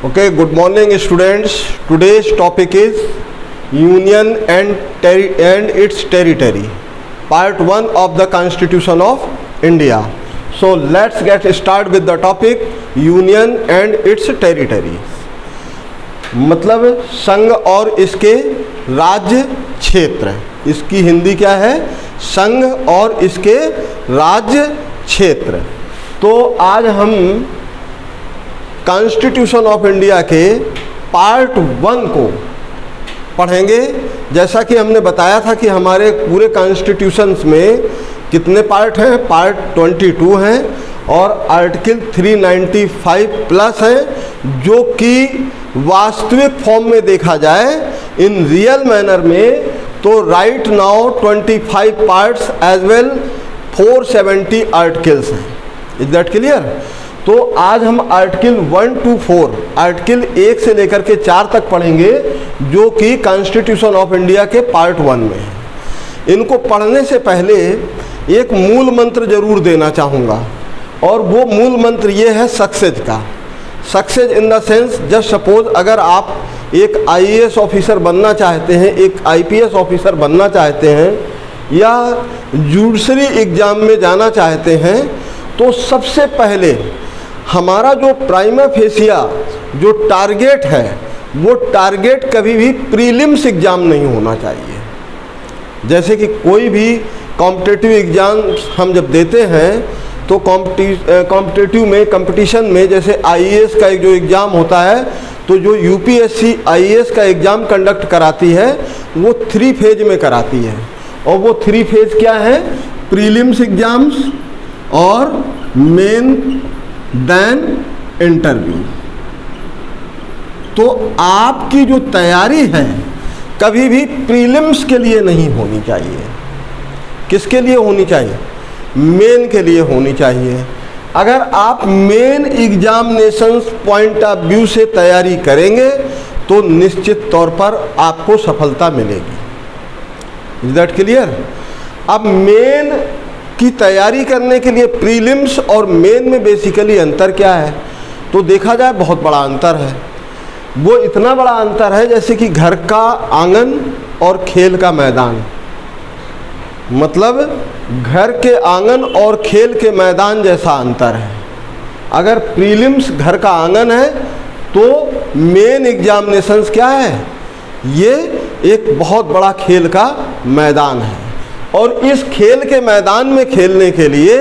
Okay, good morning students. Today's topic is Union and its territory, part 1 of the Constitution of India. So let's get started with the topic Union and its territory. मतलब संघ और इसके राज्य क्षेत्र, इसकी हिंदी क्या है? संघ और इसके राज्य क्षेत्र। तो आज हम कॉन्स्टिट्यूशन ऑफ इंडिया के पार्ट 1 को पढ़ेंगे। जैसा कि हमने बताया था कि हमारे पूरे कॉन्स्टिट्यूशंस में कितने पार्ट हैं? पार्ट 22 हैं और आर्टिकल 395 प्लस है, जो कि वास्तविक फॉर्म में देखा जाए इन रियल मैनर में तो right now 25 parts as well 470 articles हैं। Is that clear? तो आज हम आर्टिकल 1 to 4, आर्टिकल 1 से लेकर के 4 तक पढ़ेंगे, जो कि कॉन्स्टिट्यूशन ऑफ इंडिया के पार्ट 1 में है। इनको पढ़ने से पहले एक मूल मंत्र जरूर देना चाहूँगा, और वो मूल मंत्र ये है सक्सेस का। Success in the sense, just suppose अगर आप एक IAS ऑफिसर बनना चाहते हैं, एक IPS ऑफिसर बनना चाहते हैं, या जुडिशरी एग्ज़ाम में जाना चाहते हैं, तो सबसे पहले हमारा जो प्राइमा फेसिया जो टारगेट है, वो टारगेट कभी भी प्रीलिम्स एग्ज़ाम नहीं होना चाहिए। जैसे कि कोई भी कॉम्पिटिटिव एग्ज़ाम हम जब देते हैं तो कॉम्पिटिटिव में कंपटीशन में जैसे IAS का एक जो एग्ज़ाम होता है, तो जो UPSC IAS का एग्ज़ाम कंडक्ट कराती है वो 3 फेज में कराती है। और वो 3 फेज क्या है? प्रीलिम्स एग्ज़ाम्स और मेन देन इंटरव्यू। तो आपकी जो तैयारी है कभी भी प्रीलिम्स के लिए नहीं होनी चाहिए। किसके लिए होनी चाहिए? मेन के लिए होनी चाहिए। अगर आप main examinations point of view से तैयारी करेंगे तो निश्चित तौर पर आपको सफलता मिलेगी। Is that clear? अब मेन की तैयारी करने के लिए प्रीलिम्स और मेन में बेसिकली अंतर क्या है? तो देखा जाए बहुत बड़ा अंतर है। वो इतना बड़ा अंतर है जैसे कि घर का आंगन और खेल का मैदान। मतलब घर के आंगन और खेल के मैदान जैसा अंतर है। अगर प्रीलिम्स घर का आंगन है तो मेन एग्जामिनेशंस क्या है? ये एक बहुत बड़ा खेल का मैदान है। और इस खेल के मैदान में खेलने के लिए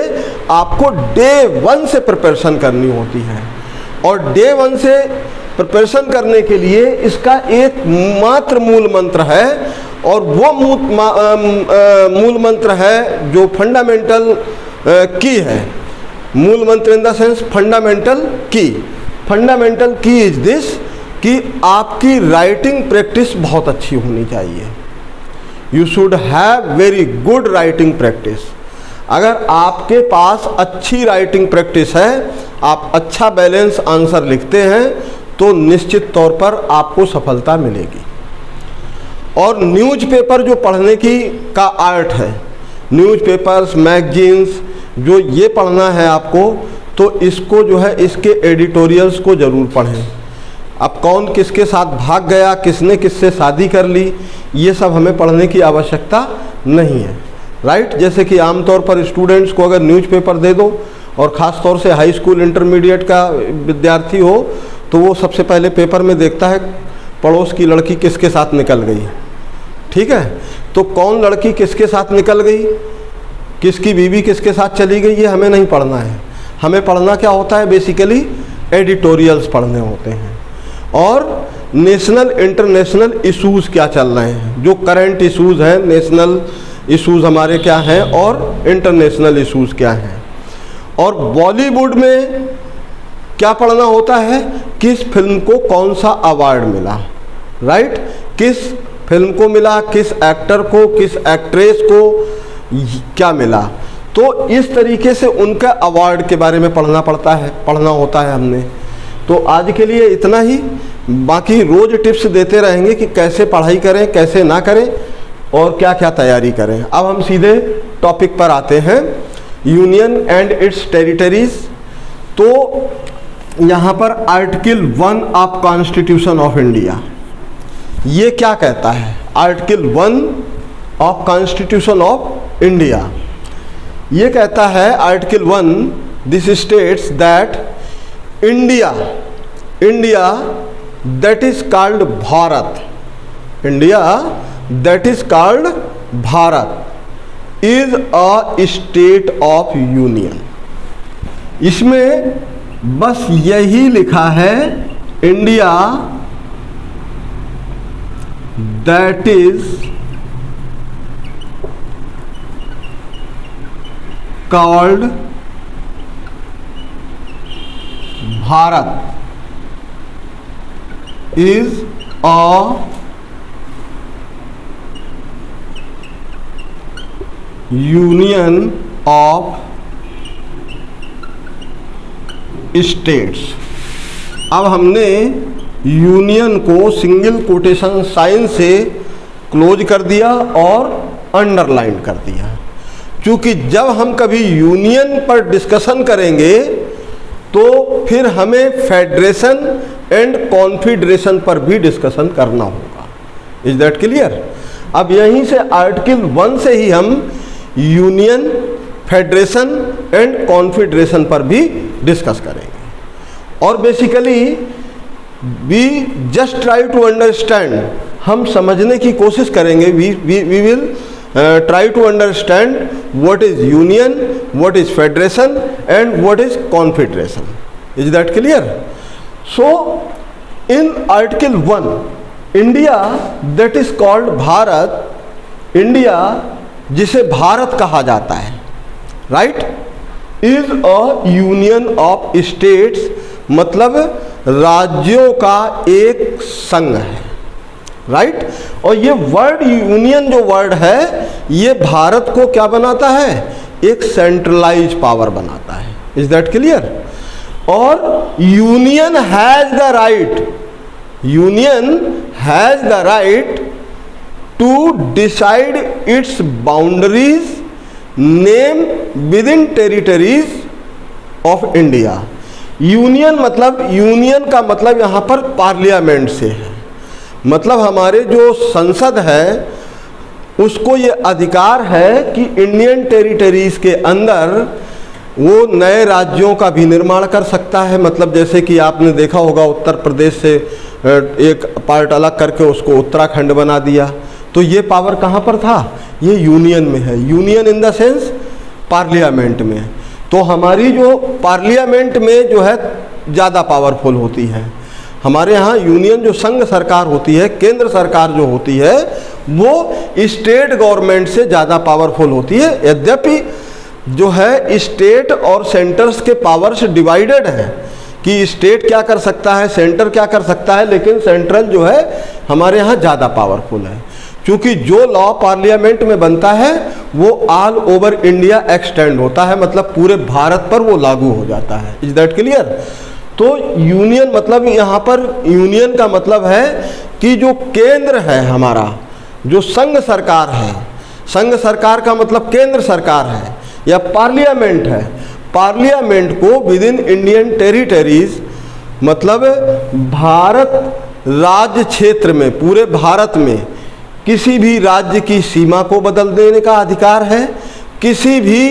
आपको डे 1 से प्रिपरेशन करनी होती है। और डे 1 से प्रिपरेशन करने के लिए इसका एक मात्र मूल मंत्र है, और वो मूल मंत्र है जो फंडामेंटल की है। मूल मंत्र इन द सेंस फंडामेंटल की। फंडामेंटल की इज दिस कि आपकी राइटिंग प्रैक्टिस बहुत अच्छी होनी चाहिए। You should have very good writing practice. अगर आपके पास अच्छी राइटिंग प्रैक्टिस है, आप अच्छा बैलेंस आंसर लिखते हैं, तो निश्चित तौर पर आपको सफलता मिलेगी। और न्यूज़पेपर जो पढ़ने की का आर्ट है, न्यूज़पेपर्स, मैगजीन्स, जो ये पढ़ना है आपको, तो इसको जो है इसके एडिटोरियल्स को ज़रूर पढ़ें। अब कौन किसके साथ भाग गया, किसने किससे शादी कर ली, ये सब हमें पढ़ने की आवश्यकता नहीं है। राइट? जैसे कि आमतौर पर स्टूडेंट्स को अगर न्यूज़पेपर दे दो, और ख़ास तौर से हाई स्कूल इंटरमीडिएट का विद्यार्थी हो, तो वो सबसे पहले पेपर में देखता है पड़ोस की लड़की किसके साथ निकल गई। ठीक है? तो कौन लड़की किसके साथ निकल गई, किसकी बीवी किसके साथ चली गई, ये हमें नहीं पढ़ना है। हमें पढ़ना क्या होता है? बेसिकली एडिटोरियल्स पढ़ने होते हैं, और नेशनल इंटरनेशनल इश्यूज़ क्या चल रहे हैं, जो करंट इश्यूज़ हैं, नेशनल इश्यूज़ हमारे क्या हैं और इंटरनेशनल इश्यूज़ क्या हैं। और बॉलीवुड में क्या पढ़ना होता है? किस फिल्म को कौन सा अवार्ड मिला। राइट? किस फिल्म को मिला, किस एक्टर को, किस एक्ट्रेस को क्या मिला। तो इस तरीके से उनका अवार्ड के बारे में पढ़ना होता है हमने। तो आज के लिए इतना ही। बाकी रोज़ टिप्स देते रहेंगे कि कैसे पढ़ाई करें, कैसे ना करें, और क्या क्या तैयारी करें। अब हम सीधे टॉपिक पर आते हैं, यूनियन एंड इट्स टेरिटरीज। तो यहाँ पर article 1 of constitution of India ये क्या कहता है? Article 1 of constitution of India ये कहता है, article 1 this states that India that is called Bharat, India that is called Bharat is a state of union. इसमें बस यही लिखा है, India that is called Bharat is a union of states. अब हमने यूनियन को सिंगल कोटेशन साइन से क्लोज कर दिया और अंडरलाइन कर दिया, क्योंकि जब हम कभी यूनियन पर डिस्कशन करेंगे तो फिर हमें फेडरेशन एंड कॉन्फेडरेशन पर भी डिस्कशन करना होगा। Is that clear? अब यहीं से आर्टिकल 1 से ही हम यूनियन, फेडरेशन एंड कॉन्फेडरेशन पर भी डिस्कस करेंगे। और basically we just try to understand, हम समझने की कोशिश करेंगे, we will try to understand what is union, what is federation and what is confederation. Is that clear? So in article 1 India that is called Bharat, India जिसे भारत कहा जाता है, right, is a union of states, मतलब राज्यों का एक संघ है, राइट और ये वर्ड यूनियन जो वर्ड है ये भारत को क्या बनाता है? एक सेंट्रलाइज पावर बनाता है। Is that clear? और union has the right to decide its boundaries name within territories of India. Union का मतलब यहाँ पर पार्लियामेंट से है, मतलब हमारे जो संसद है उसको ये अधिकार है कि इंडियन टेरिटरीज के अंदर वो नए राज्यों का भी निर्माण कर सकता है। मतलब जैसे कि आपने देखा होगा उत्तर प्रदेश से एक पार्ट अलग करके उसको उत्तराखंड बना दिया, तो ये पावर कहाँ पर था? ये यूनियन में है। Union in the sense parliament में। तो हमारी जो पार्लियामेंट में जो है ज़्यादा पावरफुल होती है। हमारे यहाँ यूनियन जो संघ सरकार होती है, केंद्र सरकार जो होती है, वो स्टेट गवर्नमेंट से ज़्यादा पावरफुल होती है। यद्यपि जो है स्टेट और सेंटर्स के पावर्स डिवाइडेड हैं कि स्टेट क्या कर सकता है, सेंटर क्या कर सकता है, लेकिन सेंट्रल जो है हमारे यहाँ ज़्यादा पावरफुल है, क्योंकि जो लॉ पार्लियामेंट में बनता है वो ऑल ओवर इंडिया एक्सटेंड होता है, मतलब पूरे भारत पर वो लागू हो जाता है। Is that clear? तो यूनियन मतलब यहाँ पर यूनियन का मतलब है कि जो केंद्र है हमारा, जो संघ सरकार है, संघ सरकार का मतलब केंद्र सरकार है या पार्लियामेंट है, पार्लियामेंट को विद इन इंडियन टेरिटरीज, मतलब भारत राज्य क्षेत्र में, पूरे भारत में किसी भी राज्य की सीमा को बदल देने का अधिकार है, किसी भी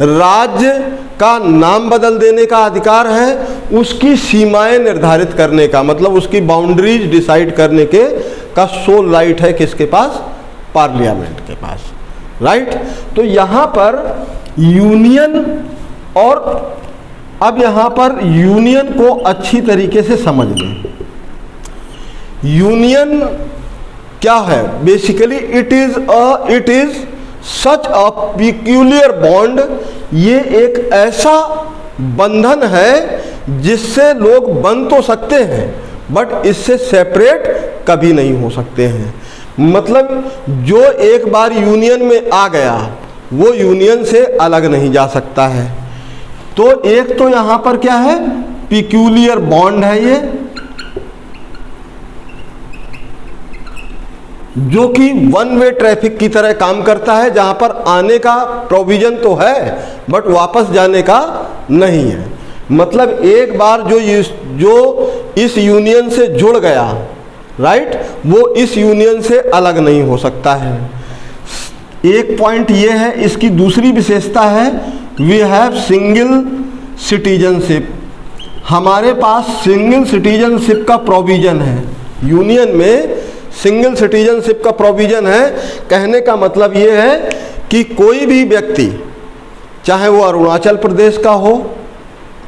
राज्य का नाम बदल देने का अधिकार है, उसकी सीमाएं निर्धारित करने का, मतलब उसकी बाउंड्रीज डिसाइड करने के का सोल राइट है किसके पास? पार्लियामेंट के पास, राइट। तो यहाँ पर यूनियन, और अब यहाँ पर यूनियन को अच्छी तरीके से समझ लें। यूनियन क्या है? Basically it is such a peculiar bond, ये एक ऐसा बंधन है जिससे लोग बंध तो सकते हैं बट इससे सेपरेट कभी नहीं हो सकते हैं। मतलब जो एक बार यूनियन में आ गया वो यूनियन से अलग नहीं जा सकता है। तो एक तो यहाँ पर क्या है? पिक्यूलियर बॉन्ड है ये, जो कि वन वे ट्रैफिक की तरह काम करता है, जहां पर आने का प्रोविजन तो है बट वापस जाने का नहीं है। मतलब एक बार जो इस यूनियन से जुड़ गया, राइट, वो इस यूनियन से अलग नहीं हो सकता है। एक पॉइंट ये है। इसकी दूसरी विशेषता है वी हैव सिंगल सिटीजनशिप। हमारे पास सिंगल सिटीजनशिप का प्रोविज़न है, यूनियन में सिंगल सिटीजनशिप का प्रोविज़न है। कहने का मतलब ये है कि कोई भी व्यक्ति, चाहे वो अरुणाचल प्रदेश का हो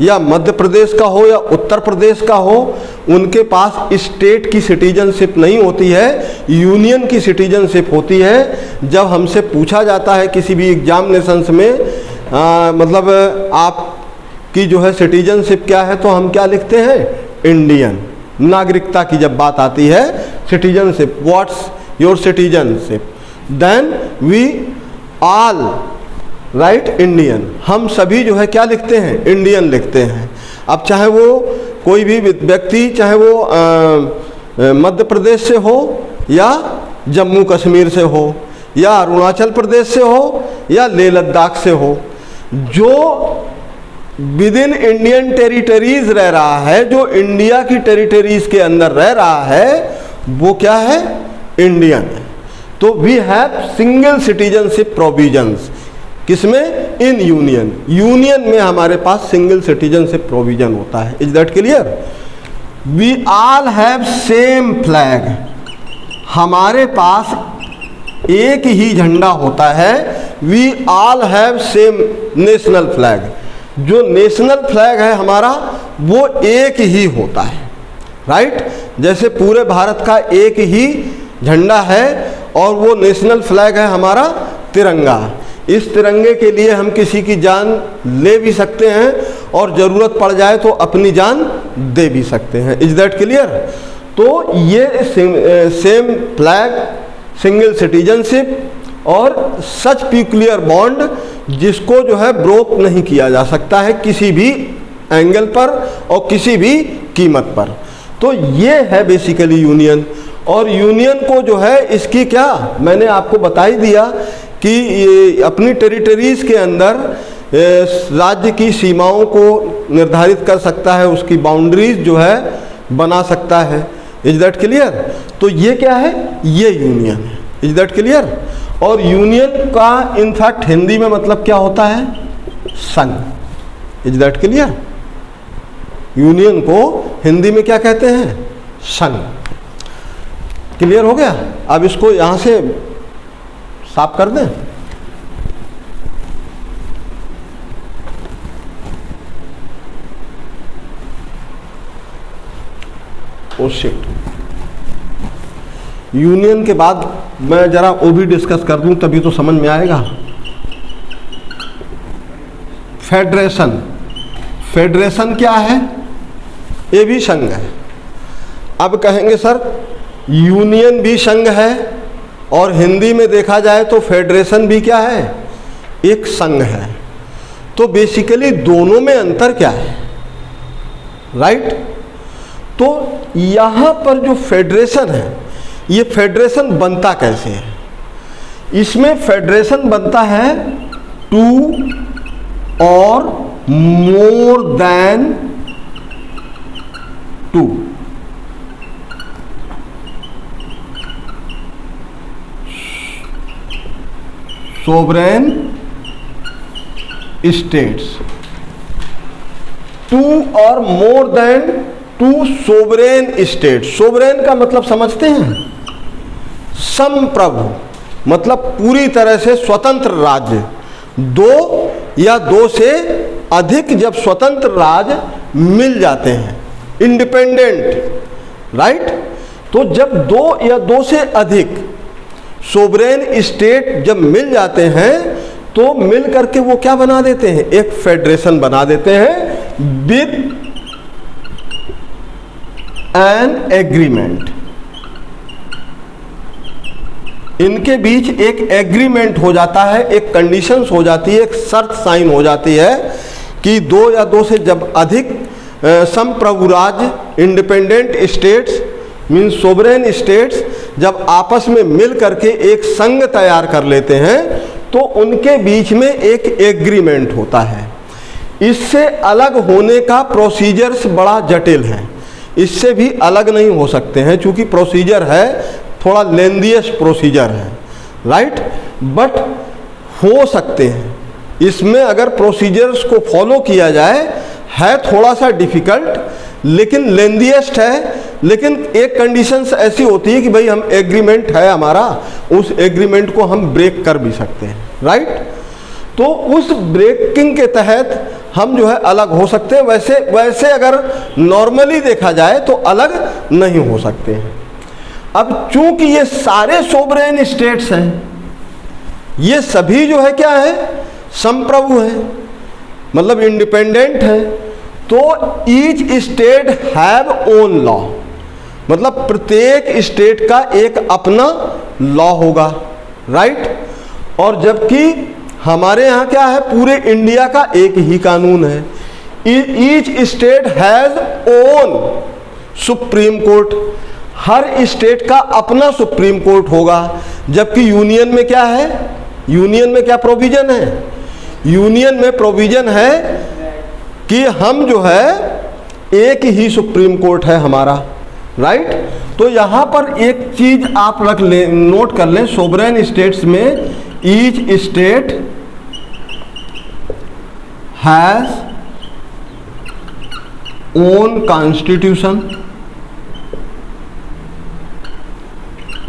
या मध्य प्रदेश का हो या उत्तर प्रदेश का हो, उनके पास स्टेट की सिटीजनशिप नहीं होती है, यूनियन की सिटीजनशिप होती है। जब हमसे पूछा जाता है किसी भी एग्जामिनेशंस में मतलब आपकी जो है सिटीजनशिप क्या है, तो हम क्या लिखते हैं? इंडियन। नागरिकता की जब बात आती है, citizenship, what's your citizenship, then we all write Indian. हम सभी जो है क्या लिखते हैं? इंडियन लिखते हैं। अब चाहे वो कोई भी व्यक्ति, चाहे वो मध्य प्रदेश से हो या जम्मू कश्मीर से हो या अरुणाचल प्रदेश से हो या लेह लद्दाख से हो, जो विद इन इंडियन टेरिटरीज रह रहा है, जो इंडिया की टेरिटरीज के अंदर रह रहा है, वो क्या है? इंडियन है। तो we have single citizenship provisions. किसमें? In union. यूनियन में हमारे पास सिंगल सिटीजनशिप प्रोविजन होता है। Is that clear? We all have same flag. हमारे पास एक ही झंडा होता है। We all have same national flag. जो नेशनल फ्लैग है हमारा, वो एक ही होता है, राइट। जैसे पूरे भारत का एक ही झंडा है और वो नेशनल फ्लैग है हमारा तिरंगा। इस तिरंगे के लिए हम किसी की जान ले भी सकते हैं और ज़रूरत पड़ जाए तो अपनी जान दे भी सकते हैं। Is that clear? तो ये सेम फ्लैग, सिंगल सिटीजनशिप और सच पीक्युलियर बॉन्ड, जिसको जो है ब्रोक नहीं किया जा सकता है किसी भी एंगल पर और किसी भी कीमत पर। तो ये है बेसिकली यूनियन। और यूनियन को जो है इसकी क्या, मैंने आपको बता ही दिया कि ये अपनी टेरिटरीज के अंदर राज्य की सीमाओं को निर्धारित कर सकता है, उसकी बाउंड्रीज जो है बना सकता है। Is that clear? तो ये क्या है? ये यूनियन है। Is that clear? और यूनियन का इनफैक्ट हिंदी में मतलब क्या होता है? संघ। Is that clear? यूनियन को हिंदी में क्या कहते हैं? संघ। क्लियर हो गया? अब इसको यहां से साफ कर दें। Oh shit. यूनियन के बाद मैं जरा वो भी डिस्कस कर दूं, तभी तो समझ में आएगा। फेडरेशन। फेडरेशन क्या है? ये भी संघ है। अब कहेंगे सर यूनियन भी संघ है और हिंदी में देखा जाए तो फेडरेशन भी क्या है? एक संघ है। तो बेसिकली दोनों में अंतर क्या है? राइट? तो यहाँ पर जो फेडरेशन है, ये फेडरेशन बनता कैसे है? इसमें फेडरेशन बनता है टू और more than two. Sovereign states. Two और more than two sovereign state. Sovereign का मतलब समझते हैं? संप्रभु, मतलब पूरी तरह से स्वतंत्र राज्य। दो या दो से अधिक जब स्वतंत्र राज्य मिल जाते हैं, इंडिपेंडेंट, राइट। तो जब दो या दो से अधिक सोवरेन स्टेट जब मिल जाते हैं तो मिल करके वो क्या बना देते हैं? एक फेडरेशन बना देते हैं विद एन एग्रीमेंट। इनके बीच एक एग्रीमेंट हो जाता है, एक कंडीशंस हो जाती है, एक शर्त साइन हो जाती है कि दो या दो से जब अधिक संप्रभु राज्य, independent states means sovereign states जब आपस में मिल करके एक संघ तैयार कर लेते हैं तो उनके बीच में एक एग्रीमेंट होता है। इससे अलग होने का प्रोसीजर्स बड़ा जटिल है, इससे भी अलग नहीं हो सकते हैं, क्योंकि प्रोसीजर है थोड़ा लेंदियस्ट प्रोसीजर है, राइट। बट हो सकते हैं, इसमें अगर प्रोसीजर्स को फॉलो किया जाए है थोड़ा सा डिफ़िकल्ट, लेकिन लेंदियस्ट है। लेकिन एक कंडीशंस ऐसी होती है कि भाई हम एग्रीमेंट है हमारा, उस एग्रीमेंट को हम ब्रेक कर भी सकते हैं, राइट। तो उस ब्रेकिंग के तहत हम जो है अलग हो सकते हैं। वैसे अगर नॉर्मली देखा जाए तो अलग नहीं हो सकते हैं। अब चूंकि ये सारे सोवरेन स्टेट्स हैं, ये सभी जो है क्या है, संप्रभु हैं, मतलब इंडिपेंडेंट है, तो each state have own law, मतलब प्रत्येक स्टेट का एक अपना लॉ होगा, राइट। और जबकि हमारे यहाँ क्या है, पूरे इंडिया का एक ही कानून है। Each state has own supreme court, her state का अपना सुप्रीम कोर्ट होगा। जबकि यूनियन में क्या है, यूनियन में क्या प्रोविजन है, यूनियन में प्रोविजन है कि हम जो है एक ही सुप्रीम कोर्ट है हमारा, राइट। तो यहाँ पर एक चीज आप रख लें, नोट कर लें, सोवरेन स्टेट्स में each state has own constitution,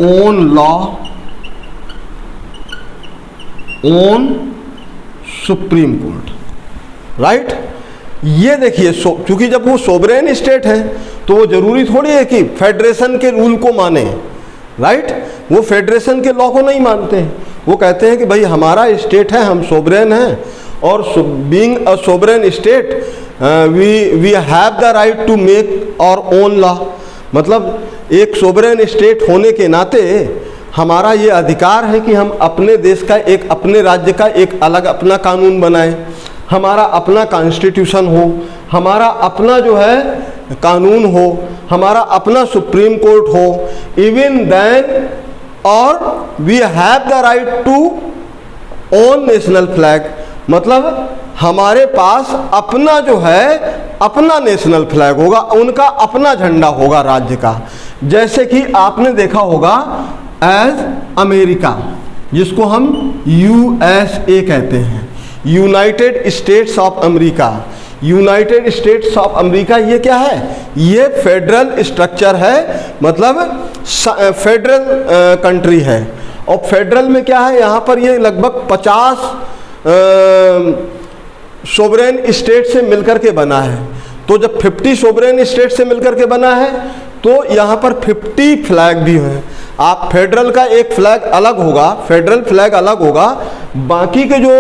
own law, own supreme court, right. ये देखिए, क्योंकि जब वो सोवरेन स्टेट है तो वो जरूरी थोड़ी है कि फेडरेशन के रूल को माने, राइट। वो फेडरेशन के लॉ को नहीं मानते हैं, वो कहते हैं कि भाई हमारा स्टेट है, हम सोवरेन हैं, और being a sovereign state we have the right to make our own law. मतलब एक सोवरेन स्टेट होने के नाते हमारा ये अधिकार है कि हम अपने देश का एक, अपने राज्य का एक अलग अपना कानून बनाएं, हमारा अपना कॉन्स्टिट्यूशन हो, हमारा अपना जो है कानून हो, हमारा अपना सुप्रीम कोर्ट हो। इवन देन और we have the right to own national flag, मतलब हमारे पास अपना जो है अपना नेशनल फ्लैग होगा, उनका अपना झंडा होगा राज्य का। जैसे कि आपने देखा होगा एज अमेरिका, जिसको हम USA कहते हैं, United states of America. United states of America ये क्या है, ये फेडरल स्ट्रक्चर है, मतलब फेडरल कंट्री है। और फेडरल में क्या है, यहाँ पर ये लगभग 50 सोवरेन स्टेट से मिलकर के बना है। तो जब 50 सोवरेन स्टेट से मिलकर के बना है तो यहाँ पर 50 फ्लैग भी हैं। आप फेडरल का एक फ्लैग अलग होगा, फेडरल फ्लैग अलग होगा, बाकी के जो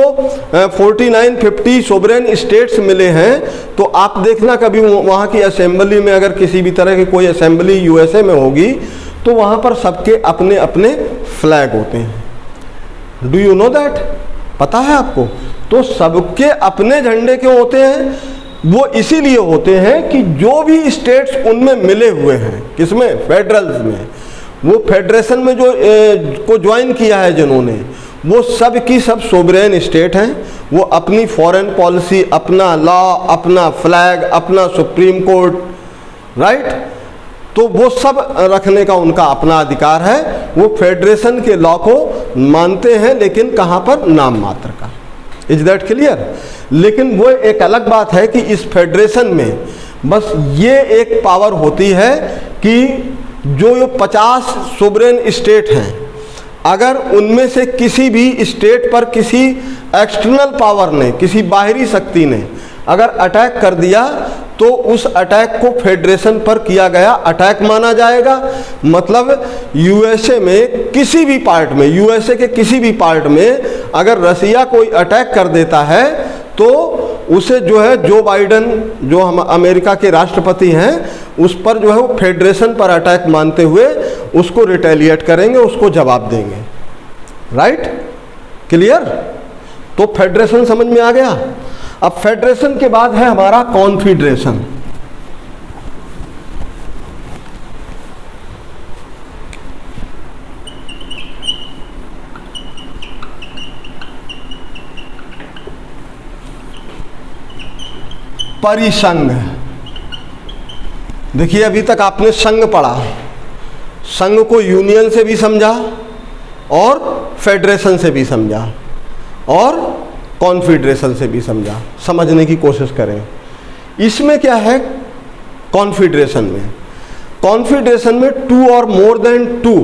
49-50 सोवरेन स्टेट्स मिले हैं, तो आप देखना कभी वहाँ की असेंबली में, अगर किसी भी तरह की कोई असेंबली USA में होगी, तो वहाँ पर सबके अपने अपने फ्लैग होते हैं। डू यू नो दैट, पता है आपको? तो सबके अपने झंडे क्यों होते हैं? वो इसीलिए होते हैं कि जो भी स्टेट्स उनमें मिले हुए हैं, किसमें, फेडरल्स में, वो फेडरेशन में जो को ज्वाइन किया है जिन्होंने, वो सब की सब सोवरेन स्टेट हैं। वो अपनी फॉरेन पॉलिसी, अपना लॉ, अपना फ्लैग, अपना सुप्रीम कोर्ट, राइट, तो वो सब रखने का उनका अपना अधिकार है। वो फेडरेशन के लॉ को मानते हैं, लेकिन कहाँ पर, नाम मात्र का। Is that clear? लेकिन वो एक अलग बात है कि इस फेडरेशन में बस ये एक पावर होती है कि जो 50 सोवरेन स्टेट हैं, अगर उनमें से किसी भी स्टेट पर किसी एक्सटर्नल पावर ने, किसी बाहरी शक्ति ने अगर अटैक कर दिया, तो उस अटैक को फेडरेशन पर किया गया अटैक माना जाएगा। मतलब USA में किसी भी पार्ट में, USA के किसी भी पार्ट में अगर रसिया कोई अटैक कर देता है, तो उसे जो है जो बाइडन, जो हम अमेरिका के राष्ट्रपति हैं, उस पर जो है वो फेडरेशन पर अटैक मानते हुए उसको रिटेलिएट करेंगे, उसको जवाब देंगे। Right, clear? तो फेडरेशन समझ में आ गया। अब फेडरेशन के बाद है हमारा कॉन्फेडरेशन। परिसंघ। देखिए अभी तक आपने संघ पढ़ा, संघ को यूनियन से भी समझा और फेडरेशन से भी समझा और कॉन्फेडरेशन से भी समझा। समझने की कोशिश करें। इसमें क्या है कॉन्फेडरेशन में? कॉन्फेडरेशन में टू और more than two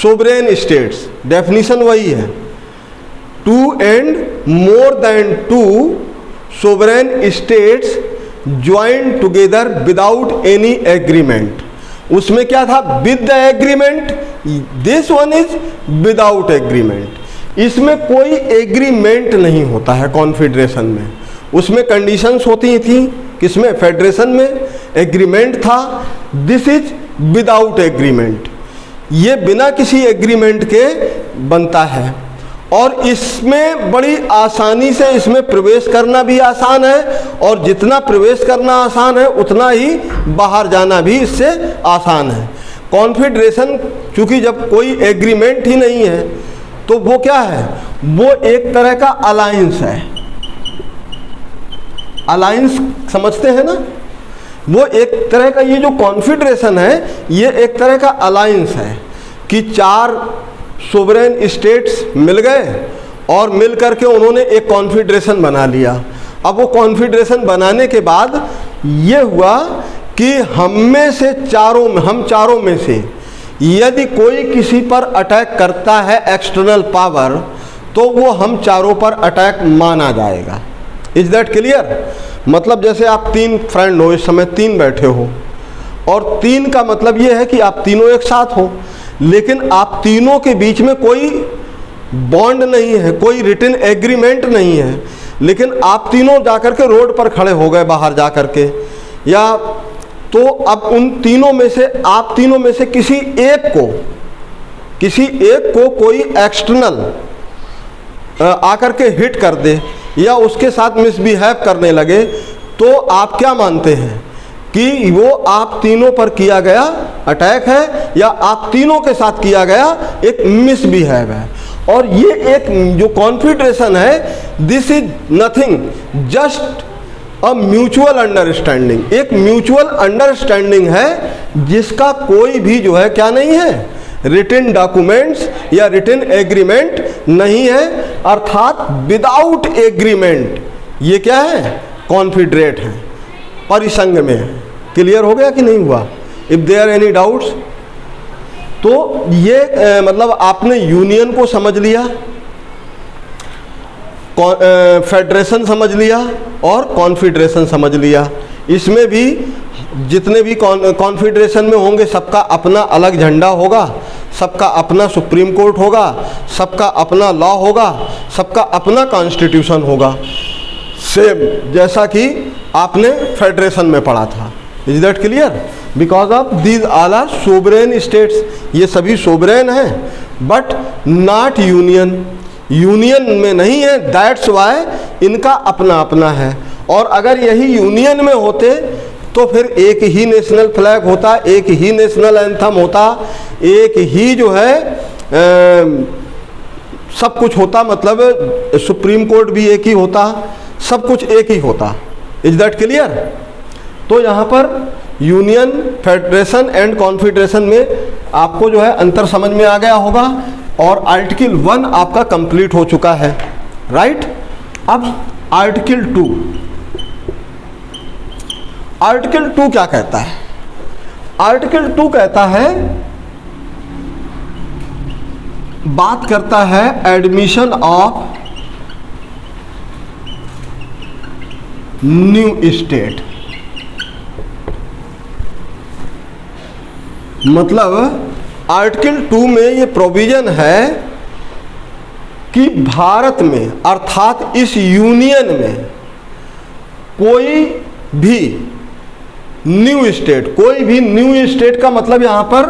sovereign states, definition वही है, two and more than two sovereign states join together without any agreement. उसमें क्या था? With the agreement, this one is without agreement. इसमें कोई एग्रीमेंट नहीं होता है कॉन्फेडरेशन में। उसमें कंडीशंस होती थी, किसमें? फेडरेशन में एग्रीमेंट था। दिस इज विदाउट एग्रीमेंट, ये बिना किसी एग्रीमेंट के बनता है और इसमें बड़ी आसानी से इसमें प्रवेश करना भी आसान है और जितना प्रवेश करना आसान है उतना ही बाहर जाना भी इससे आसान है। कॉन्फेडरेशन चूंकि जब कोई एग्रीमेंट ही नहीं है तो वो क्या है? वो एक तरह का अलायंस है। अलायंस समझते हैं ना? वो एक तरह का, ये जो कॉन्फेडरेशन है ये एक तरह का अलायंस है कि चार सोवरेन स्टेट्स मिल गए और मिल करके उन्होंने एक कॉन्फेडरेशन बना लिया। अब वो कॉन्फेडरेशन बनाने के बाद ये हुआ कि हम चारों में से यदि कोई किसी पर अटैक करता है एक्सटर्नल पावर, तो वो हम चारों पर अटैक माना जाएगा। Is that clear? मतलब जैसे आप तीन फ्रेंड हो, इस समय तीन बैठे हो और तीन का मतलब ये है कि आप तीनों एक साथ हो, लेकिन आप तीनों के बीच में कोई बॉन्ड नहीं है, कोई रिटन एग्रीमेंट नहीं है, लेकिन आप तीनों जाकर के रोड पर खड़े हो गए बाहर जाकर के, या तो अब उन तीनों में से, आप तीनों में से किसी एक को कोई एक्सटर्नल आकर के हिट कर दे या उसके साथ मिसबिहेव करने लगे, तो आप क्या मानते हैं कि वो आप तीनों पर किया गया अटैक है या आप तीनों के साथ किया गया एक मिसबिहेव है। और ये एक जो कॉन्फेडरेशन है, this is nothing just a mutual understanding. एक म्यूचुअल अंडरस्टैंडिंग है जिसका कोई भी जो है क्या नहीं है, रिटन डॉक्यूमेंट्स या रिटन एग्रीमेंट नहीं है, अर्थात विदाउट एग्रीमेंट ये क्या है? कॉन्फेडरेट है, परिसंघ में है। क्लियर हो गया कि नहीं हुआ? इफ देयर एनी डाउट्स, तो ये मतलब आपने यूनियन को समझ लिया, फेडरेशन समझ लिया और कॉन्फेडरेशन समझ लिया। इसमें भी जितने भी कॉन्फेडरेशन में होंगे सबका अपना अलग झंडा होगा, सबका अपना सुप्रीम कोर्ट होगा, सबका अपना लॉ होगा, सबका अपना कॉन्स्टिट्यूशन होगा, सेम जैसा कि आपने फेडरेशन में पढ़ा था। Is that clear? Because of these all are sovereign states, ये सभी सोवरेन हैं बट नॉट यूनियन, यूनियन में नहीं है, दैट्स वाई इनका अपना अपना है। और अगर यही यूनियन में होते तो फिर एक ही नेशनल फ्लैग होता, एक ही नेशनल एंथम होता, एक ही जो है सब कुछ होता, मतलब सुप्रीम कोर्ट भी एक ही होता, सब कुछ एक ही होता। Is that clear? तो यहाँ पर यूनियन, फेडरेशन एंड कॉन्फेडरेशन में आपको जो है अंतर समझ में आ गया होगा और आर्टिकल 1 आपका कंप्लीट हो चुका है, राइट? अब आर्टिकल 2, आर्टिकल 2 क्या कहता है? आर्टिकल 2 कहता है, बात करता है एडमिशन ऑफ न्यू स्टेट। मतलब आर्टिकल 2 में ये प्रोविजन है कि भारत में अर्थात इस यूनियन में कोई भी न्यू स्टेट, कोई भी न्यू स्टेट का मतलब यहाँ पर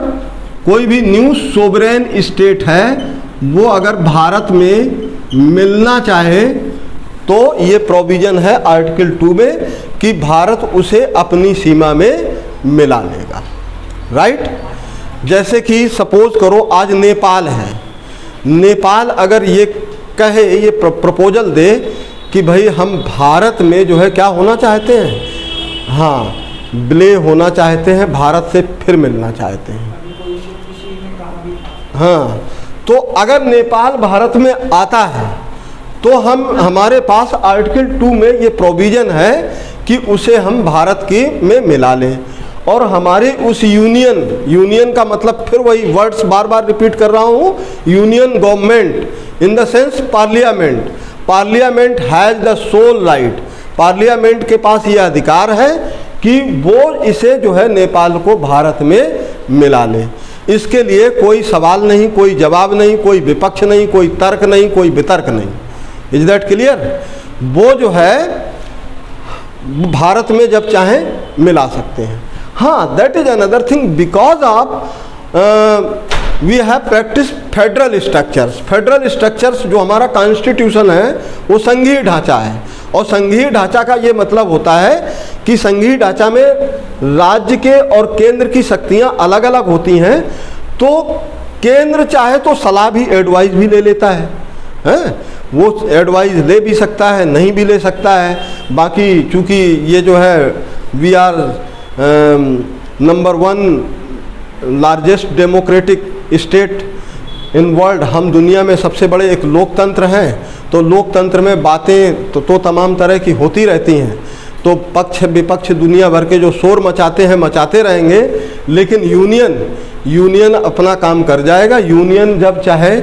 कोई भी न्यू सोवरेन स्टेट है, वो अगर भारत में मिलना चाहे तो ये प्रोविजन है आर्टिकल 2 में कि भारत उसे अपनी सीमा में मिला लेगा, राइट? जैसे कि सपोज करो आज नेपाल है, नेपाल अगर ये कहे, ये प्रपोजल दे कि भाई हम भारत में जो है क्या होना चाहते हैं, हाँ विलय होना चाहते हैं, भारत से फिर मिलना चाहते हैं। हाँ, तो अगर नेपाल भारत में आता है तो हमारे पास आर्टिकल 2 में ये प्रोविज़न है कि उसे हम भारत की में मिला लें, और हमारे उस यूनियन का मतलब फिर वही वर्ड्स बार बार रिपीट कर रहा हूँ, union government in the sense parliament has the sole right, parliament के पास ये अधिकार है कि वो इसे जो है नेपाल को भारत में मिला ले। इसके लिए कोई सवाल नहीं, कोई जवाब नहीं, कोई विपक्ष नहीं, कोई तर्क नहीं, कोई वितर्क नहीं। Is that clear? वो जो है भारत में जब चाहें मिला सकते हैं। हाँ, that is another thing, because of we have practice federal structures. Federal structures जो हमारा कॉन्स्टिट्यूशन है वो संघीय ढांचा है, और संघीय ढांचा का ये मतलब होता है कि संघीय ढांचा में राज्य के और केंद्र की शक्तियाँ अलग अलग होती हैं। तो केंद्र चाहे तो सलाह भी, एडवाइस भी ले लेता है, वो एडवाइस ले भी सकता है, नहीं भी ले सकता है। बाकी चूँकि ये जो है we are number 1 largest democratic state in world, हम दुनिया में सबसे बड़े एक लोकतंत्र हैं, तो लोकतंत्र में बातें तो तमाम तरह की होती रहती हैं। तो पक्ष विपक्ष दुनिया भर के जो शोर मचाते हैं मचाते रहेंगे, लेकिन यूनियन अपना काम कर जाएगा। यूनियन जब चाहे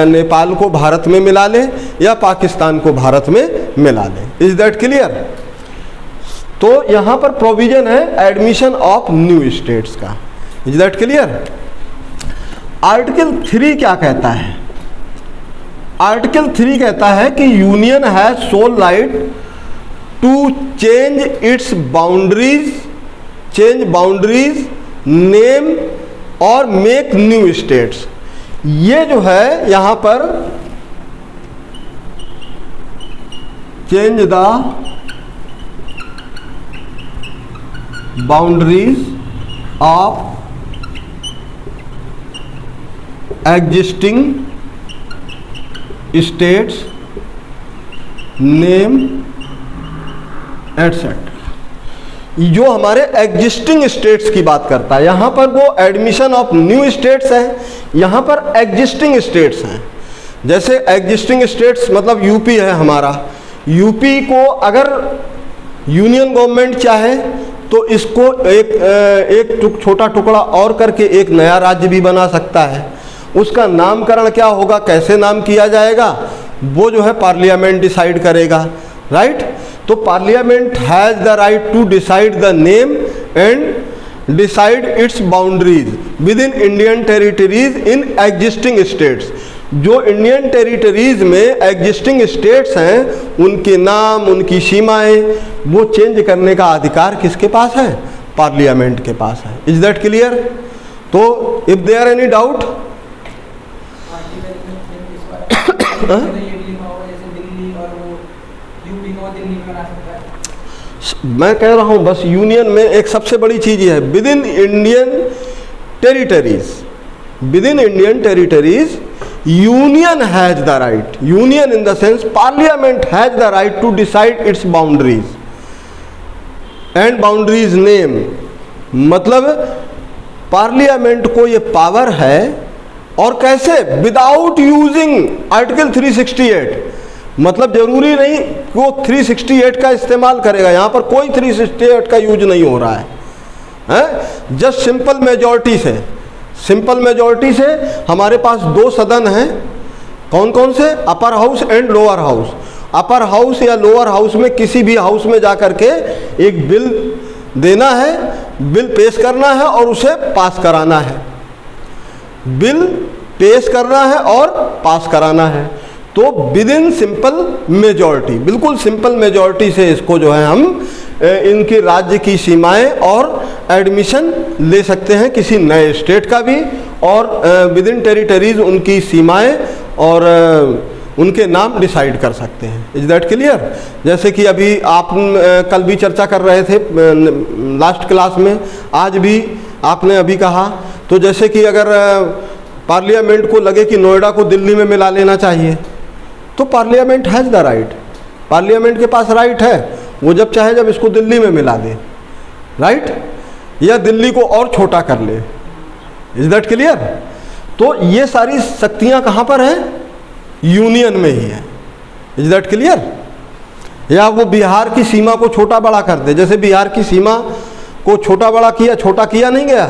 नेपाल को भारत में मिला ले या पाकिस्तान को भारत में मिला ले। Is that clear? तो यहाँ पर प्रोविजन है एडमिशन ऑफ न्यू स्टेट्स का। Is that clear? आर्टिकल 3 क्या कहता है? आर्टिकल 3 कहता है कि union has sole right to change its boundaries name और मेक न्यू स्टेट्स। ये जो है यहाँ पर change the boundaries of existing states name etcetera, जो हमारे एग्जिस्टिंग स्टेट्स की बात करता है। यहाँ पर वो एडमिशन ऑफ न्यू स्टेट्स है, यहाँ पर एग्जिस्टिंग स्टेट्स हैं। जैसे एग्जिस्टिंग स्टेट्स मतलब यूपी है हमारा, यूपी को अगर यूनियन गवर्नमेंट चाहे तो इसको एक छोटा टुकड़ा और करके एक नया राज्य भी बना सकता है। उसका नामकरण क्या होगा, कैसे नाम किया जाएगा, वो जो है पार्लियामेंट डिसाइड करेगा, राइट? तो parliament has the right to decide the name and decide its boundaries within Indian territories in existing states. जो इंडियन टेरिटरीज में एग्जिस्टिंग स्टेट्स हैं उनके नाम, उनकी सीमाएं वो चेंज करने का अधिकार किसके पास है? पार्लियामेंट के पास है। Is that clear? तो इफ देयर एनी डाउट, मैं कह रहा हूं बस यूनियन में एक सबसे बड़ी चीज है, within Indian territories union has the right, union in the sense parliament has the right to decide its boundaries and boundaries name. मतलब पार्लियामेंट को ये पावर है, और कैसे? विदाउट यूजिंग आर्टिकल 368, मतलब जरूरी नहीं कि वो 368 का इस्तेमाल करेगा, यहाँ पर कोई 368 का यूज नहीं हो रहा है। जस्ट सिंपल मेजॉरिटी से हमारे पास 2 सदन हैं। कौन कौन से? Upper house and lower house. Upper house या लोअर हाउस में किसी भी हाउस में जा कर के एक बिल देना है, बिल पेश करना है और उसे पास कराना है। बिल पेश करना है और पास कराना है। तो विद इन सिंपल मेजॉरिटी, बिल्कुल सिंपल मेजॉरिटी से इसको जो है हम इनके राज्य की सीमाएं और एडमिशन ले सकते हैं किसी नए स्टेट का भी, और विद इन टेरिटरीज उनकी सीमाएं और उनके नाम डिसाइड कर सकते हैं। Is that clear? जैसे कि अभी आप कल भी चर्चा कर रहे थे लास्ट क्लास में, आज भी आपने अभी कहा, तो जैसे कि अगर पार्लियामेंट को लगे कि नोएडा को दिल्ली में मिला लेना चाहिए, तो parliament has the right, parliament के पास राइट है, वो जब चाहे जब इसको दिल्ली में मिला दे, राइट, या दिल्ली को और छोटा कर ले। Is that clear? तो ये सारी शक्तियां कहां पर हैं? यूनियन में ही है। Is that clear? या वो बिहार की सीमा को छोटा बड़ा कर दे, जैसे बिहार की सीमा को छोटा बड़ा किया, छोटा किया नहीं गया,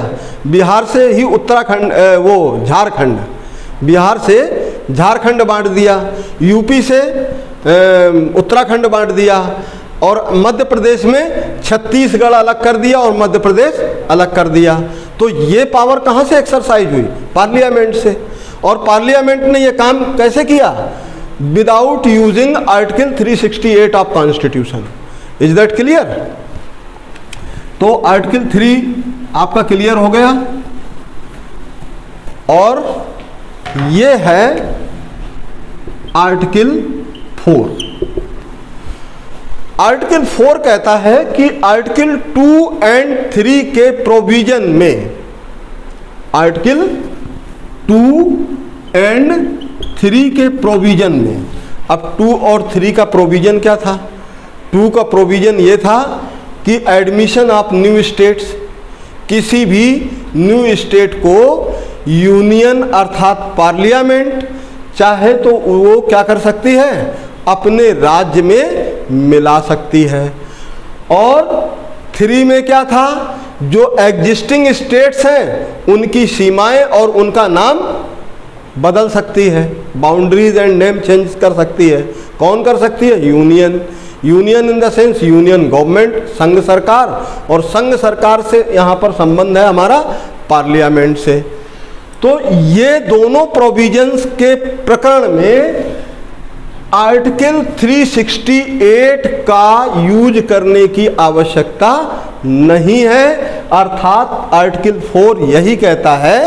बिहार से ही उत्तराखंड, वो झारखंड, बिहार से झारखंड बांट दिया, यूपी से उत्तराखंड बांट दिया, और मध्य प्रदेश में छत्तीसगढ़ अलग कर दिया और मध्य प्रदेश अलग कर दिया। तो ये पावर कहाँ से एक्सरसाइज हुई? पार्लियामेंट से। और पार्लियामेंट ने ये काम कैसे किया? Without using article 368 of constitution. Is that clear? तो आर्टिकल 3 आपका क्लियर हो गया। और ये है आर्टिकल 4। आर्टिकल 4 कहता है कि आर्टिकल 2 एंड 3 के प्रोविजन में, आर्टिकल 2 एंड 3 के प्रोविजन में, अब 2 और 3 का प्रोविजन क्या था? 2 का प्रोविजन ये था कि एडमिशन ऑफ न्यू स्टेट्स, किसी भी न्यू स्टेट को यूनियन अर्थात पार्लियामेंट चाहे तो वो क्या कर सकती है? अपने राज्य में मिला सकती है। और 3 में क्या था? जो एग्जिस्टिंग स्टेट्स हैं उनकी सीमाएं और उनका नाम बदल सकती है, बाउंड्रीज एंड नेम चेंज कर सकती है। कौन कर सकती है? Union. Union in the sense union government, संघ सरकार, और संघ सरकार से यहाँ पर संबंध है हमारा पार्लियामेंट से। तो ये दोनों प्रोविजंस के प्रकरण में आर्टिकल 368 का यूज करने की आवश्यकता नहीं है। अर्थात आर्टिकल 4 यही कहता है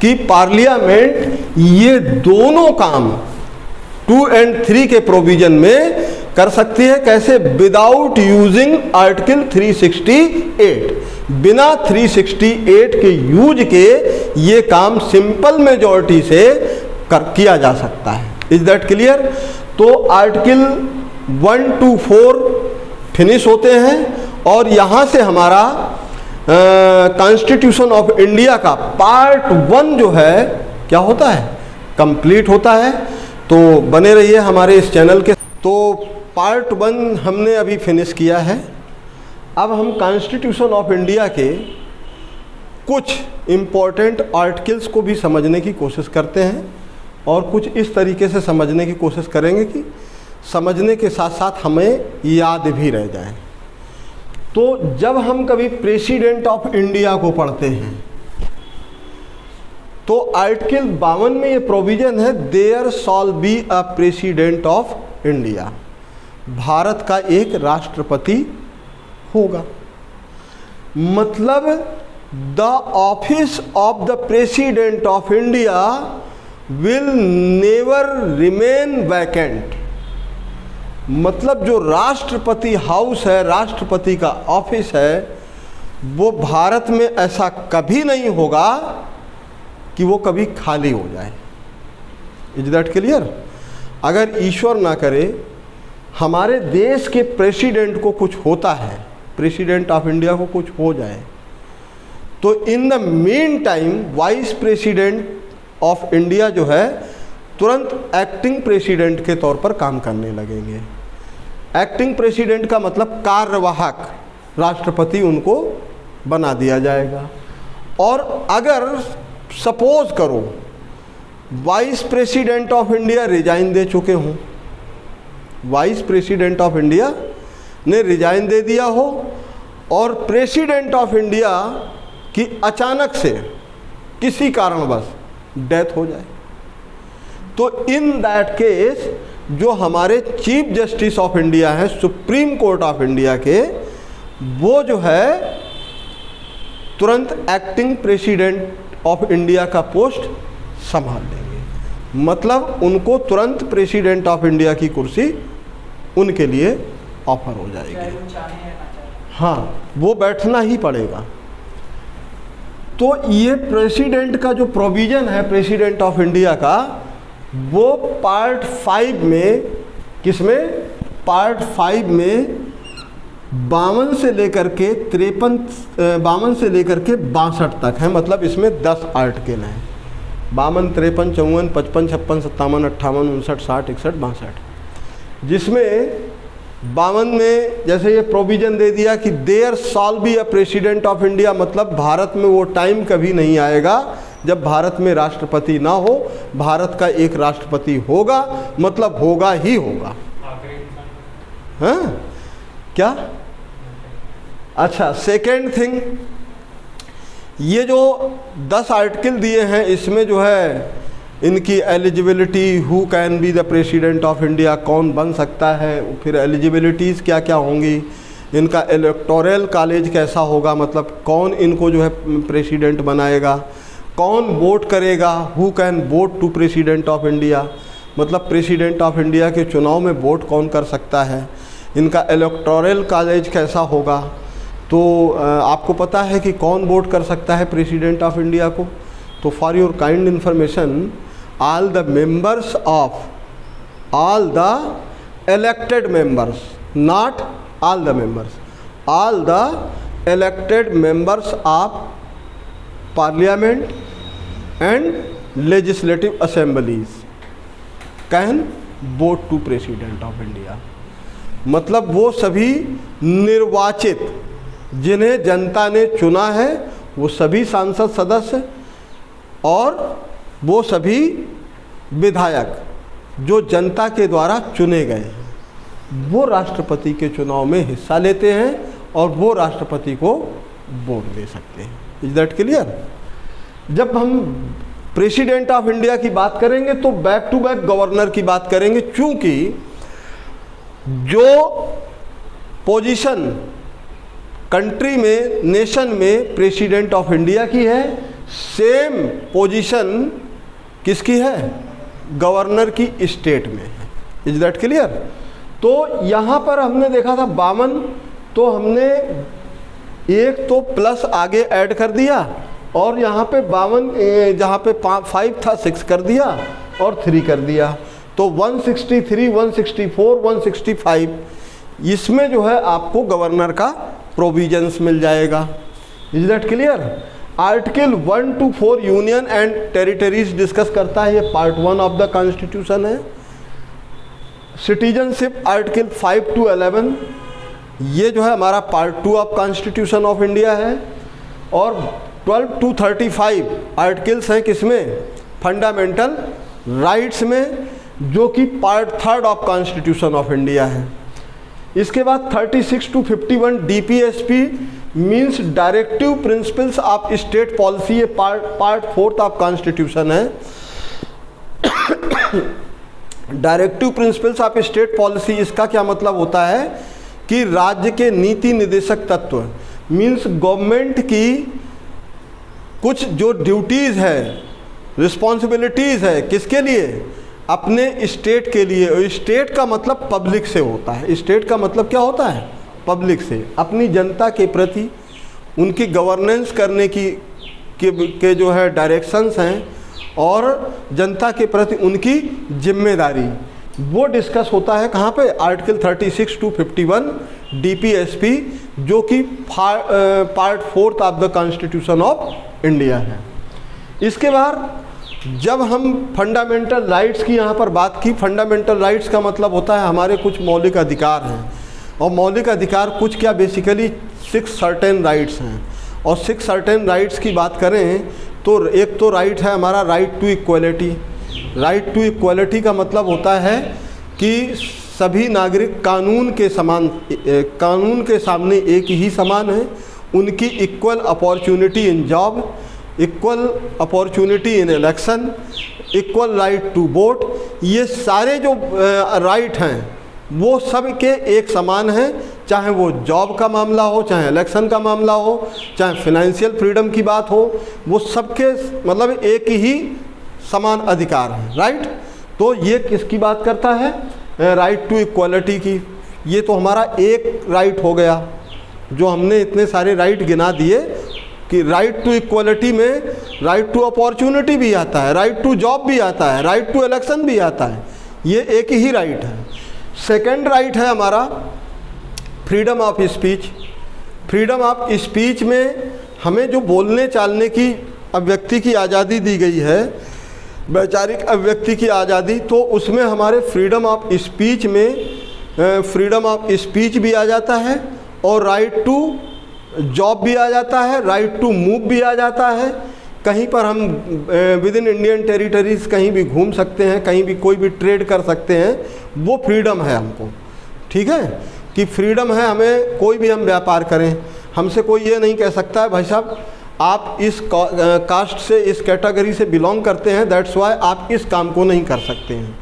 कि पार्लियामेंट ये दोनों काम 2 एंड 3 के प्रोविजन में कर सकती है। कैसे? विदाउट यूजिंग आर्टिकल 368, बिना 368 के यूज के ये काम सिंपल मेजॉरिटी से किया जा सकता है। Is that clear? तो आर्टिकल 1 to 4 फिनिश होते हैं और यहाँ से हमारा कॉन्स्टिट्यूशन ऑफ इंडिया का पार्ट 1 जो है क्या होता है? कंप्लीट होता है। तो बने रहिए हमारे इस चैनल के। तो पार्ट 1 हमने अभी फिनिश किया है। अब हम कॉन्स्टिट्यूशन ऑफ इंडिया के कुछ इम्पोर्टेंट आर्टिकल्स को भी समझने की कोशिश करते हैं और कुछ इस तरीके से समझने की कोशिश करेंगे कि समझने के साथ साथ हमें याद भी रह जाए। तो जब हम कभी प्रेसिडेंट ऑफ इंडिया को पढ़ते हैं तो आर्टिकल 52 में ये प्रोविजन है, there shall be a president of India, Bharat का एक राष्ट्रपति होगा। मतलब the office of the president of India will never remain vacant. मतलब जो राष्ट्रपति हाउस है, राष्ट्रपति का ऑफिस है, वो भारत में ऐसा कभी नहीं होगा कि वो कभी खाली हो जाए। Is that clear? अगर ईश्वर ना करे हमारे देश के प्रेसिडेंट को कुछ होता है, प्रेसिडेंट ऑफ इंडिया को कुछ हो जाए, तो in the mean time vice president of India जो है तुरंत एक्टिंग प्रेसिडेंट के तौर पर काम करने लगेंगे। एक्टिंग प्रेसिडेंट का मतलब कार्यवाहक राष्ट्रपति उनको बना दिया जाएगा। और अगर सपोज करो vice president of India resign दे चुके हों, वाइस प्रेसिडेंट ऑफ इंडिया ने रिजाइन दे दिया हो और प्रेसिडेंट ऑफ इंडिया की अचानक से किसी कारणवश डेथ हो जाए, तो इन दैट केस जो हमारे चीफ जस्टिस ऑफ इंडिया है, सुप्रीम कोर्ट ऑफ इंडिया के, वो जो है तुरंत एक्टिंग प्रेसिडेंट ऑफ इंडिया का पोस्ट संभाल लेंगे। मतलब उनको तुरंत प्रेसिडेंट ऑफ इंडिया की कुर्सी उनके लिए ऑफर हो जाएगी। हाँ, वो बैठना ही पड़ेगा। तो ये प्रेसिडेंट का जो प्रोविज़न है प्रेसिडेंट ऑफ इंडिया का, वो पार्ट 5 में, किसमें? पार्ट 5 में 52 से लेकर के 62 तक है, मतलब इसमें 10 आर्टिकल हैं। 52, 53, 54, 55, 56, 57, 58, 59, 60, 61, 62, जिसमें 52 में जैसे ये प्रोविज़न दे दिया कि there shall be a president of India, मतलब भारत में वो टाइम कभी नहीं आएगा जब भारत में राष्ट्रपति ना हो, भारत का एक राष्ट्रपति होगा, मतलब होगा ही होगा। हाँ क्या? अच्छा, सेकेंड थिंग, ये जो 10 आर्टिकल दिए हैं इसमें जो है इनकी eligibility, who can be the president of India, कौन बन सकता है, फिर एलिजिबिलिटीज़ क्या क्या होंगी, इनका इलेक्टोरल कॉलेज कैसा होगा, मतलब कौन इनको जो है प्रेसिडेंट बनाएगा, कौन वोट करेगा, who can vote to president of India, मतलब प्रेसिडेंट ऑफ इंडिया के चुनाव में वोट कौन कर सकता है, इनका इलेक्टोरल कॉलेज कैसा होगा। तो आपको पता है कि कौन वोट कर सकता है प्रेसिडेंट ऑफ इंडिया को। तो for your kind information, all the members of all the elected members, not all the members, all the elected members of parliament and legislative assemblies can vote to president of India, मतलब वो सभी निर्वाचित जिन्हें जनता ने चुना है, वो सभी सांसद सदस्य और वो सभी विधायक जो जनता के द्वारा चुने गए हैं, वो राष्ट्रपति के चुनाव में हिस्सा लेते हैं और वो राष्ट्रपति को वोट दे सकते हैं। Is that clear? जब हम प्रेसिडेंट ऑफ इंडिया की बात करेंगे तो बैक टू बैक गवर्नर की बात करेंगे, क्योंकि जो पोजीशन कंट्री में, नेशन में प्रेसिडेंट ऑफ इंडिया की है, सेम पोजीशन किसकी है? गवर्नर की स्टेट में है। Is that clear? तो यहाँ पर हमने देखा था 52, तो हमने एक तो प्लस आगे ऐड कर दिया और यहाँ पे 52 जहाँ पे 5 था 6 कर दिया और 3 कर दिया, तो 163, 164, 165 इसमें जो है आपको गवर्नर का प्रोविजंस मिल जाएगा। Is that clear? Article 1 to 4 union and territories discuss करता है, ये पार्ट 1 ऑफ द कॉन्स्टिट्यूशन है। सिटीजनशिप आर्टिकल 5 to 11 ये जो है हमारा part 2 of constitution of India है। और 12 to 35 आर्टिकल्स हैं किसमें? फंडामेंटल राइट्स में, जो कि part 3 of constitution of India है। इसके बाद 36 to 51 DPSP means directive principles of state policy, ये पार्ट 4 ऑफ कॉन्स्टिट्यूशन है। Directive principles of state policy, इसका क्या मतलब होता है कि राज्य के नीति निर्देशक तत्व, मीन्स गवर्नमेंट की कुछ जो ड्यूटीज़ है, रिस्पॉन्सिबिलिटीज़ है, किसके लिए? अपने स्टेट के लिए। और स्टेट का मतलब पब्लिक से होता है। स्टेट का मतलब क्या होता है? पब्लिक से, अपनी जनता के प्रति उनकी गवर्नेंस करने के जो है डायरेक्शंस हैं और जनता के प्रति उनकी जिम्मेदारी, वो डिस्कस होता है कहाँ पे? आर्टिकल 36 to 51 DPSP, जो कि part 4 of the constitution of India है। इसके बाद जब हम फंडामेंटल राइट्स की यहाँ पर बात की, फंडामेंटल राइट्स का मतलब होता है हमारे कुछ मौलिक अधिकार हैं, और मौलिक अधिकार कुछ क्या, बेसिकली 6 सर्टेन राइट्स हैं। और 6 सर्टेन राइट्स की बात करें तो एक तो राइट है हमारा right to equality. Right to equality का मतलब होता है कि सभी नागरिक कानून के सामने एक ही समान है, उनकी equal opportunity in job, equal opportunity in election, equal right to vote, ये सारे जो राइट हैं वो सब के एक समान हैं, चाहे वो जॉब का मामला हो, चाहे इलेक्शन का मामला हो, चाहे फिनेंशियल फ्रीडम की बात हो, वो सबके मतलब एक ही समान अधिकार हैं। राइट? तो ये किसकी बात करता है? राइट टू इक्वलिटी की। ये तो हमारा एक राइट हो गया, जो हमने इतने सारे राइट गिना दिए कि राइट टू इक्वलिटी में राइट टू अपॉर्चुनिटी भी आता है, राइट टू जॉब भी आता है, राइट टू इलेक्शन भी आता है, ये एक ही राइट है। सेकंड राइट है हमारा freedom of speech. Freedom of speech में हमें जो बोलने चालने की अभिव्यक्ति की आज़ादी दी गई है, वैचारिक अभिव्यक्ति की आज़ादी, तो उसमें हमारे फ्रीडम ऑफ स्पीच में फ्रीडम ऑफ स्पीच भी आ जाता है और राइट टू जॉब भी आ जाता है, राइट टू मूव भी आ जाता है। कहीं पर हम विद इन इंडियन टेरिटरीज कहीं भी घूम सकते हैं, कहीं भी कोई भी ट्रेड कर सकते हैं, वो फ्रीडम है हमको। ठीक है कि फ्रीडम है हमें, कोई भी हम व्यापार करें, हमसे कोई ये नहीं कह सकता है भाई साहब आप इस कास्ट से, इस कैटेगरी से बिलोंग करते हैं, दैट्स वाई आप इस काम को नहीं कर सकते हैं।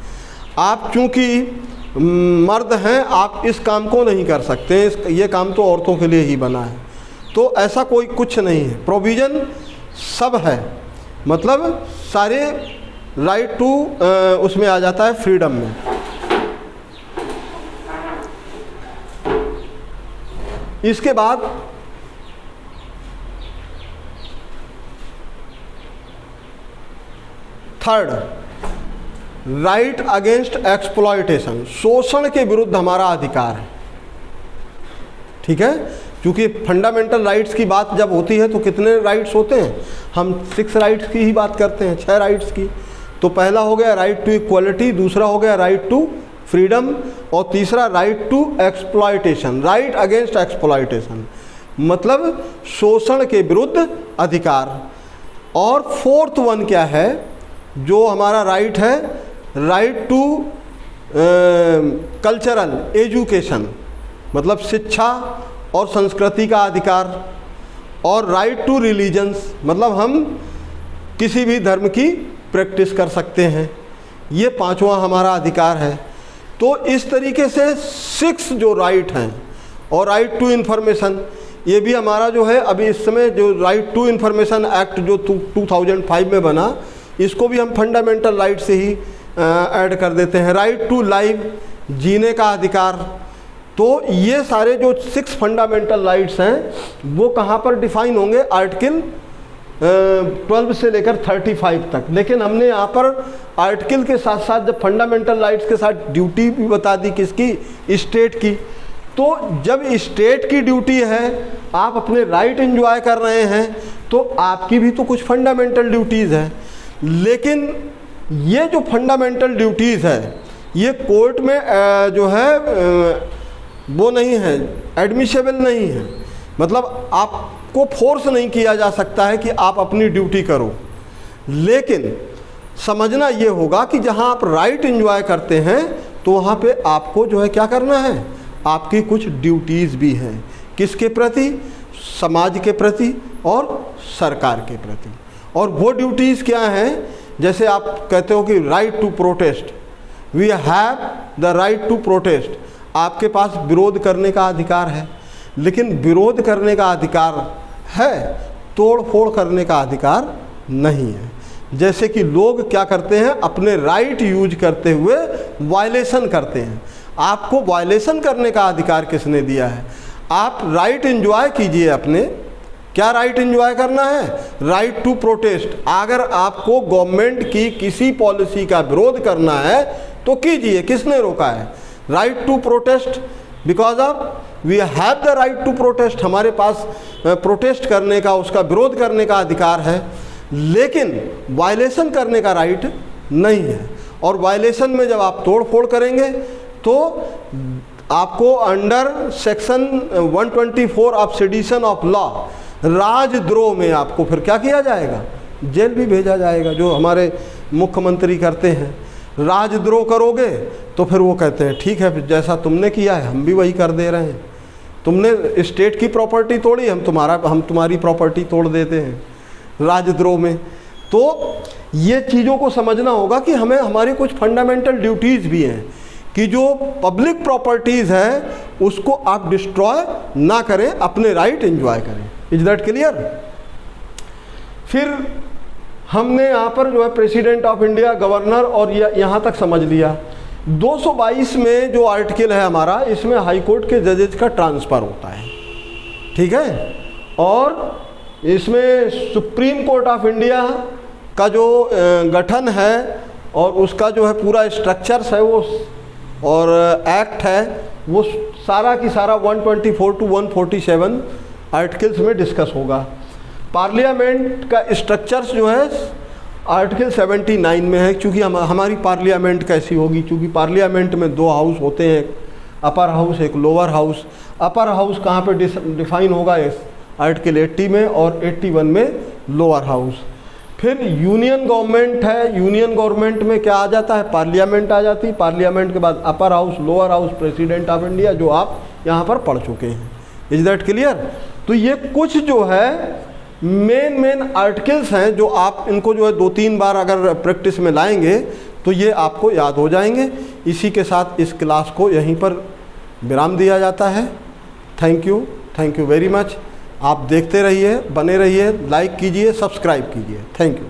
आप चूँकि मर्द हैं आप इस काम को नहीं कर सकते, ये काम तो औरतों के लिए ही बना है। तो ऐसा कोई कुछ नहीं है, प्रोविज़न सब है, मतलब सारे राइट टू उसमें आ जाता है फ्रीडम में। इसके बाद थर्ड, राइट अगेंस्ट एक्सप्लॉयटेशन, शोषण के विरुद्ध हमारा अधिकार है। ठीक है, क्योंकि फंडामेंटल राइट्स की बात जब होती है तो कितने राइट्स होते हैं, हम 6 राइट्स की ही बात करते हैं, 6 राइट्स की। तो पहला हो गया राइट टू इक्वलिटी, दूसरा हो गया राइट टू फ्रीडम, और तीसरा right to exploitation, right against exploitation, मतलब शोषण के विरुद्ध अधिकार। और फोर्थ वन क्या है जो हमारा राइट है, राइट टू कल्चरल एजुकेशन, मतलब शिक्षा और संस्कृति का अधिकार। और राइट टू रिलीजन्स, मतलब हम किसी भी धर्म की प्रैक्टिस कर सकते हैं, ये 5वां हमारा अधिकार है। तो इस तरीके से 6 जो राइट हैं। और राइट टू इन्फॉर्मेशन, ये भी हमारा जो है अभी इस समय जो राइट टू इन्फॉर्मेशन एक्ट जो 2005 में बना, इसको भी हम फंडामेंटल राइट से ही ऐड कर देते हैं। राइट टू लाइफ, जीने का अधिकार। तो ये सारे जो 6 फंडामेंटल राइट्स हैं वो कहाँ पर डिफाइन होंगे, आर्टिकल 12 से लेकर 35 तक। लेकिन हमने यहाँ पर आर्टिकल के साथ साथ जब फंडामेंटल राइट्स के साथ ड्यूटी भी बता दी, किसकी, स्टेट की। तो जब स्टेट की ड्यूटी है, आप अपने राइट एंजॉय कर रहे हैं, तो आपकी भी तो कुछ फंडामेंटल ड्यूटीज़ हैं। लेकिन ये जो फंडामेंटल ड्यूटीज़ है ये कोर्ट में जो है वो नहीं है, एडमिसेबल नहीं है, मतलब आपको फोर्स नहीं किया जा सकता है कि आप अपनी ड्यूटी करो। लेकिन समझना ये होगा कि जहाँ आप राइट एंजॉय करते हैं तो वहाँ पे आपको जो है क्या करना है, आपकी कुछ ड्यूटीज़ भी हैं। किसके प्रति, समाज के प्रति और सरकार के प्रति। और वो ड्यूटीज़ क्या हैं, जैसे आप कहते हो कि right to protest, we have the right to protest, आपके पास विरोध करने का अधिकार है। लेकिन विरोध करने का अधिकार है, तोड़ फोड़ करने का अधिकार नहीं है। जैसे कि लोग क्या करते हैं, अपने राइट यूज करते हुए वायलेशन करते हैं। आपको वायलेशन करने का अधिकार किसने दिया है? आप राइट एंजॉय कीजिए अपने। क्या राइट एंजॉय करना है? Right to protest. अगर आपको गवर्नमेंट की किसी पॉलिसी का विरोध करना है तो कीजिए, किसने रोका है? Right to protest, because of we have the right to protest, हमारे पास प्रोटेस्ट करने का, उसका विरोध करने का अधिकार है। लेकिन वायलेशन करने का राइट नहीं है। और वायलेशन में जब आप तोड़ फोड़ करेंगे तो आपको under section 124 of sedition of law, राजद्रोह में आपको फिर क्या किया जाएगा, जेल भी भेजा जाएगा, जो हमारे मुख्यमंत्री करते हैं। राजद्रोह करोगे तो फिर वो कहते हैं ठीक है, फिर जैसा तुमने किया है हम भी वही कर दे रहे हैं। तुमने स्टेट की प्रॉपर्टी तोड़ी, हम तुम्हारी प्रॉपर्टी तोड़ देते हैं राजद्रोह में। तो ये चीज़ों को समझना होगा कि हमें हमारी कुछ फंडामेंटल ड्यूटीज़ भी हैं कि जो पब्लिक प्रॉपर्टीज़ है उसको आप डिस्ट्रॉय ना करें, अपने राइट एंजॉय करें। Is that clear? फिर हमने यहाँ पर जो है प्रेसिडेंट ऑफ इंडिया, गवर्नर और यहाँ तक समझ लिया। 222 में जो आर्टिकल है हमारा, इसमें हाई कोर्ट के जजेज का ट्रांसफ़र होता है, ठीक है। और इसमें सुप्रीम कोर्ट ऑफ इंडिया का जो गठन है और उसका जो है पूरा स्ट्रक्चर्स है वो और एक्ट है वो सारा की सारा 124 टू 147 आर्टिकल्स में डिस्कस होगा। पार्लियामेंट का स्ट्रक्चर्स जो है आर्टिकल 79 में है, क्योंकि हमारी पार्लियामेंट कैसी होगी, क्योंकि पार्लियामेंट में 2 हाउस होते हैं, अपर हाउस एक लोअर हाउस। अपर हाउस कहाँ पे डिफाइन होगा, आर्टिकल 80 में, और 81 में लोअर हाउस। फिर यूनियन गवर्नमेंट है, यूनियन गवर्नमेंट में क्या आ जाता है, पार्लियामेंट आ जाती है। पार्लियामेंट के बाद upper house, lower house, president of India, जो आप यहाँ पर पढ़ चुके हैं। Is that clear? तो ये कुछ जो है मेन आर्टिकल्स हैं जो आप इनको जो है 2-3 बार अगर प्रैक्टिस में लाएंगे तो ये आपको याद हो जाएंगे। इसी के साथ इस क्लास को यहीं पर विराम दिया जाता है। Thank you very much. आप देखते रहिए, बने रहिए, लाइक कीजिए, सब्सक्राइब कीजिए। Thank you.